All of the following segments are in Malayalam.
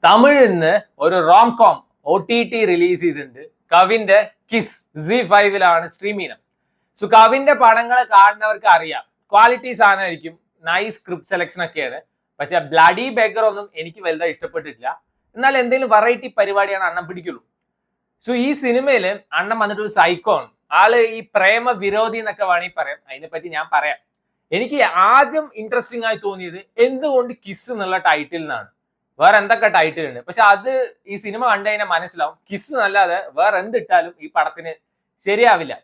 തമിഴിൽ നിന്ന് ഒരു റോം കോം OTT റിലീസ് ചെയ്തിട്ടുണ്ട്. കവിന്റെ കിസ് Z5-ലാണ് സ്ട്രീം ചെയ്യുന്നത്. സോ കവിന്റെ പടങ്ങൾ കാണുന്നവർക്ക് അറിയാം, ക്വാളിറ്റി സാധനമായിരിക്കും, നൈസ് സ്ക്രിപ്റ്റ് സെലക്ഷൻ ഒക്കെയാണ്. പക്ഷെ ബ്ലഡി ബെഗർ ഒന്നും എനിക്ക് വലുതായി ഇഷ്ടപ്പെട്ടിട്ടില്ല. എന്നാൽ എന്തെങ്കിലും വെറൈറ്റി പരിപാടിയാണ് അണ്ണൻ പിടിക്കുള്ളൂ. സോ ഈ സിനിമയിൽ അണ്ണൻ വന്നിട്ട് ഒരു സൈക്കോ ആണ്. ആള് ഈ പ്രേമ വിരോധി എന്നൊക്കെ വേണമെങ്കിൽ പറയാം. അതിനെപ്പറ്റി ഞാൻ പറയാം. എനിക്ക് ആദ്യം ഇൻട്രസ്റ്റിംഗ് ആയി തോന്നിയത് എന്തുകൊണ്ട് കിസ് എന്നുള്ള ടൈറ്റിലിനാണ്. വേറെ എന്തൊക്കെ ടൈറ്റിൽ ഉണ്ട്, പക്ഷെ അത് ഈ സിനിമ കണ്ടു കഴിഞ്ഞാൽ മനസ്സിലാവും കിസ് എന്നല്ലാതെ വേറെ എന്തിട്ടാലും ഈ പടത്തിന് ശരിയാവില്ല.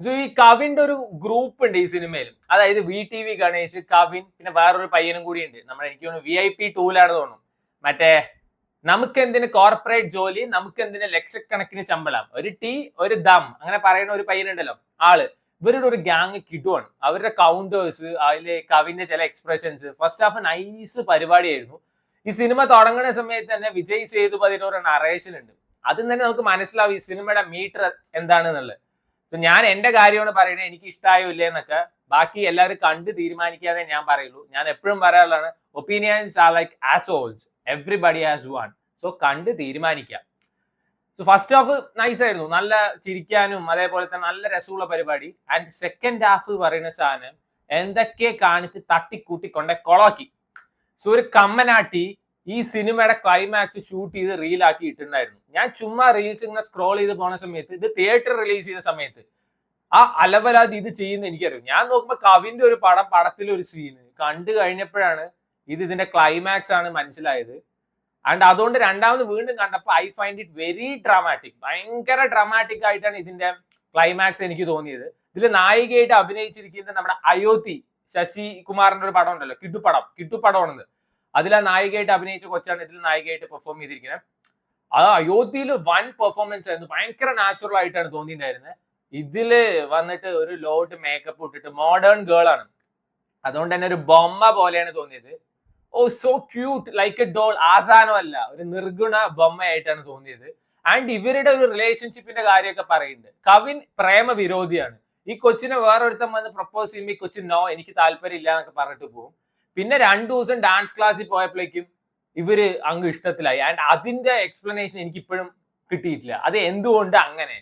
സോ ഈ കവിന്റെ ഒരു ഗ്രൂപ്പ് ഉണ്ട് ഈ സിനിമയിൽ. അതായത് VTV ഗണേഷ്, കവിൻ, പിന്നെ വേറൊരു പയ്യനും കൂടി ഉണ്ട്. നമ്മുടെ എനിക്ക് തോന്നുന്നു VIP 2-ലാണ് തോന്നുന്നു. മറ്റേ നമുക്കെന്തിന് കോർപ്പറേറ്റ് ജോലി, നമുക്കെന്തിന് ലക്ഷക്കണക്കിന് ശമ്പളം, ഒരു ടീ ഒരു ദം, അങ്ങനെ പറയുന്ന ഒരു പയ്യനുണ്ടല്ലോ ആള്. ഇവരുടെ ഒരു ഗ്യാങ് കിടുവാണ്. അവരുടെ കൗണ്ടേഴ്സ്, അതിലെ കവിന്റെ ചില എക്സ്പ്രഷൻസ്, ഫസ്റ്റ് ഹാഫ് നൈസ് പരിപാടിയായിരുന്നു. ഈ സിനിമ തുടങ്ങുന്ന സമയത്ത് തന്നെ വിജയ് സേതുപതിയുടെ ഒരു നറേഷൻ ഉണ്ട്. അതിൽ തന്നെ നമുക്ക് മനസ്സിലാവും ഈ സിനിമയുടെ മീറ്റർ എന്താണെന്നുള്ളത്. സോ ഞാൻ എന്റെ കാര്യമാണ് പറയുന്നത്, എനിക്ക് ഇഷ്ടമായോ ഇല്ലേ എന്നൊക്കെ ബാക്കി എല്ലാവരും കണ്ട് തീരുമാനിക്കാതെ ഞാൻ പറയുള്ളൂ. ഞാൻ എപ്പോഴും പറയാനുള്ളതാണ്, opinions are like assholes, everybody has one. So കണ്ട് തീരുമാനിക്കാം. സോ ഫസ്റ്റ് ഹാഫ് നൈസ് ആയിരുന്നു, നല്ല ചിരിക്കാനും അതേപോലെ തന്നെ നല്ല രസമുള്ള പരിപാടി. ആൻഡ് സെക്കൻഡ് ഹാഫ് പറയുന്ന സാധനം എന്തൊക്കെ കാണിച്ച് തട്ടിക്കൂട്ടി കൊണ്ടേ കൊളാക്കി. സോ ഒരു കമ്മനാട്ടി ഈ സിനിമയുടെ ക്ലൈമാക്സ് ഷൂട്ട് ചെയ്ത് റീലാക്കി ഇട്ടിട്ടുണ്ടായിരുന്നു. ഞാൻ ചുമ്മാ റീൽസ് ഇങ്ങനെ സ്ക്രോൾ ചെയ്ത് പോണ സമയത്ത്, ഇത് തിയേറ്റർ റിലീസ് ചെയ്ത സമയത്ത് ആ അലവലാതി ഇത് ചെയ്യുന്ന എനിക്കറിയാം. ഞാൻ നോക്കുമ്പോൾ കവിന്റെ ഒരു പടത്തിലെ ഒരു സീന് കണ്ടു കഴിഞ്ഞപ്പോഴാണ് ഇതിന്റെ ക്ലൈമാക്സ് ആണ് മനസ്സിലായത്. ആൻഡ് അതുകൊണ്ട് രണ്ടാമത് വീണ്ടും കണ്ടപ്പോൾ I find it very dramatic. ഭയങ്കര ഡ്രാമാറ്റിക് ആയിട്ടാണ് ഇതിന്റെ ക്ലൈമാക്സ് എനിക്ക് തോന്നിയത്. ഇതിൽ നായികയായിട്ട് അഭിനയിച്ചിരിക്കുന്നത് നമ്മുടെ അയോധ്യ ശശി കുമാറിന്റെ ഒരു പടം ഉണ്ടല്ലോ, കിട്ടുപടമാണെന്ന്. അതിൽ ആ നായികയായിട്ട് അഭിനയിച്ച കൊച്ചാണ് ഇതിൽ നായികയായിട്ട് പെർഫോം ചെയ്തിരിക്കുന്നത്. അത് അയോധ്യയിൽ വൻ പെർഫോമൻസ് ആയിരുന്നു, ഭയങ്കര നാച്ചുറൽ ആയിട്ടാണ് തോന്നിയിട്ടുണ്ടായിരുന്നത്. ഇതില് വന്നിട്ട് ഒരു ലോഡ് മേക്കപ്പ് ഇട്ടിട്ട് മോഡേൺ ഗേൾ ആണ്, അതുകൊണ്ട് തന്നെ ഒരു ബൊമ്മ പോലെയാണ് തോന്നിയത്. Oh so cute, like a doll. ആസാനം അല്ല, ഒരു നിർഗുണ ബൊമ്മയായിട്ടാണ് തോന്നിയത്. ആൻഡ് ഇവരുടെ ഒരു റിലേഷൻഷിപ്പിന്റെ കാര്യമൊക്കെ പറയുന്നുണ്ട്. കവിൻ പ്രേമ വിരോധിയാണ്. ഈ കൊച്ചിനെ വേറൊരുത്തം വന്ന് പ്രപ്പോസ് ചെയ്യുമ്പോൾ ഈ കൊച്ചിൻ നോ, എനിക്ക് താല്പര്യം ഇല്ല എന്നൊക്കെ പറഞ്ഞിട്ട് പോകും. പിന്നെ 2 ദിവസം ഡാൻസ് ക്ലാസ്സിൽ പോയപ്പോഴേക്കും ഇവര് അങ്ങ് ഇഷ്ടത്തിലായി. ആൻഡ് അതിന്റെ എക്സ്പ്ലനേഷൻ എനിക്ക് ഇപ്പോഴും കിട്ടിയിട്ടില്ല. അത് എന്തുകൊണ്ട് അങ്ങനെ,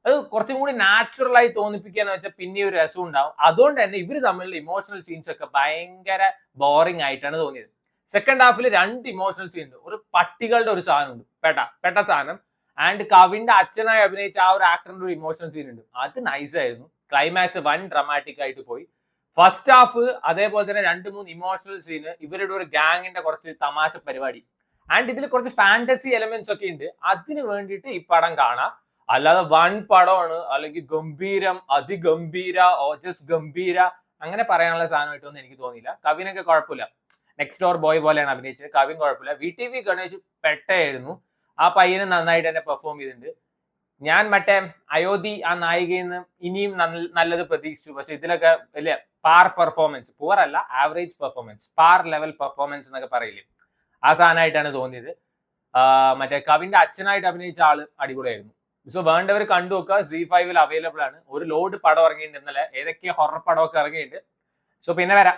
അത് കുറച്ചും കൂടി നാച്ചുറൽ ആയി തോന്നിപ്പിക്കാന്ന് വെച്ചാൽ പിന്നെ ഒരു രസം ഉണ്ടാവും. അതുകൊണ്ട് തന്നെ ഇവര് തമ്മിലുള്ള ഇമോഷണൽ സീൻസ് ഒക്കെ ഭയങ്കര ബോറിംഗ് ആയിട്ടാണ് തോന്നിയത്. സെക്കൻഡ് ഹാഫിൽ 2 ഇമോഷണൽ സീൻ ഉണ്ട്. ഒരു പട്ടികളുടെ ഒരു സാധനം ഉണ്ട്, പെട്ട സാധനം. ആൻഡ് കവിന്റെ അച്ഛനായി അഭിനയിച്ച ആ ഒരു ആക്ടറിന്റെ ഒരു ഇമോഷണൽ സീൻ ഉണ്ട്, അത് നൈസ് ആയിരുന്നു. ക്ലൈമാക്സ് വൻ ഡ്രാമാറ്റിക് ആയിട്ട് പോയി. ഫസ്റ്റ് ഹാഫ് അതേപോലെ തന്നെ 2-3 ഇമോഷണൽ സീന്, ഇവരുടെ ഒരു ഗാങ്ങിന്റെ കുറച്ച് തമാശ പരിപാടി. ആൻഡ് ഇതിൽ കുറച്ച് ഫാന്റസി എലമെന്റ്സ് ഒക്കെ ഉണ്ട്. അതിന് വേണ്ടിയിട്ട് ഈ പടം കാണാം. അല്ലാതെ വൻ പടമാണ് അല്ലെങ്കിൽ ഗംഭീരം, അതിഗംഭീര, ഓജസ് ഗംഭീര അങ്ങനെ പറയാനുള്ള സാധനമായിട്ടൊന്നും എനിക്ക് തോന്നിയില്ല. കവിനൊക്കെ കുഴപ്പമില്ല, നെക്സ്റ്റ് ഡോർ ബോയ് പോലെയാണ് അഭിനയിച്ചത്. കവിൻ കുഴപ്പമില്ല. VTV ഗണേഷ് പെട്ടയായിരുന്നു. ആ പയ്യന് നന്നായിട്ട് തന്നെ പെർഫോം ചെയ്തിട്ടുണ്ട്. ഞാൻ മറ്റേ അയോധ്യ ആ നായികയിൽ നിന്ന് ഇനിയും നല്ലത് പ്രതീക്ഷിച്ചു. പക്ഷെ ഇതിലൊക്കെ വലിയ പാർ പെർഫോമൻസ്, പുവർ അല്ല ആവറേജ് പെർഫോമൻസ്, പാർ ലെവൽ പെർഫോമൻസ് എന്നൊക്കെ പറയില്ലേ, ആ സാധനമായിട്ടാണ് തോന്നിയത്. മറ്റേ കവിന്റെ അച്ഛനായിട്ട് അഭിനയിച്ച ആള് അടിപൊളിയായിരുന്നു. സോ വേണ്ടവർ കണ്ടു നോക്കുക, Z5-ൽ അവൈലബിൾ ആണ്. ഒരു ലോഡ് പടം ഇറങ്ങിയിട്ടുണ്ട് ഇന്നലെ, ഏതൊക്കെ ഹൊറർ പടമൊക്കെ ഇറങ്ങിയിട്ടുണ്ട്. സോ പിന്നെ വരാം.